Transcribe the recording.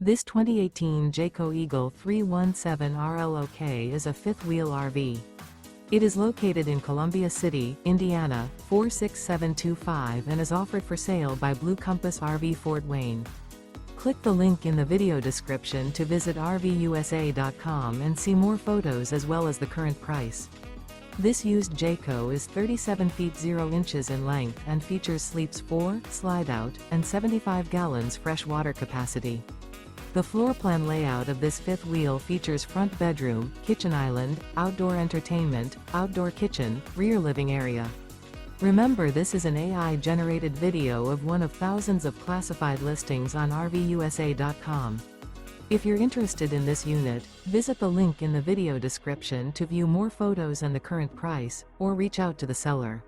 This 2018 Jayco Eagle 317 RLOK is a fifth-wheel RV. It is located in Columbia City, Indiana, 46725 and is offered for sale by Blue Compass RV Fort Wayne. Click the link in the video description to visit RVUSA.com and see more photos as well as the current price. This used Jayco is 37 feet 0 inches in length and features sleeps 4, slide-out, and 75 gallons fresh water capacity. The floor plan layout of this fifth wheel features front bedroom, kitchen island, outdoor entertainment, outdoor kitchen, rear living area. Remember, this is an AI-generated video of one of thousands of classified listings on RVUSA.com. If you're interested in this unit, visit the link in the video description to view more photos and the current price, or reach out to the seller.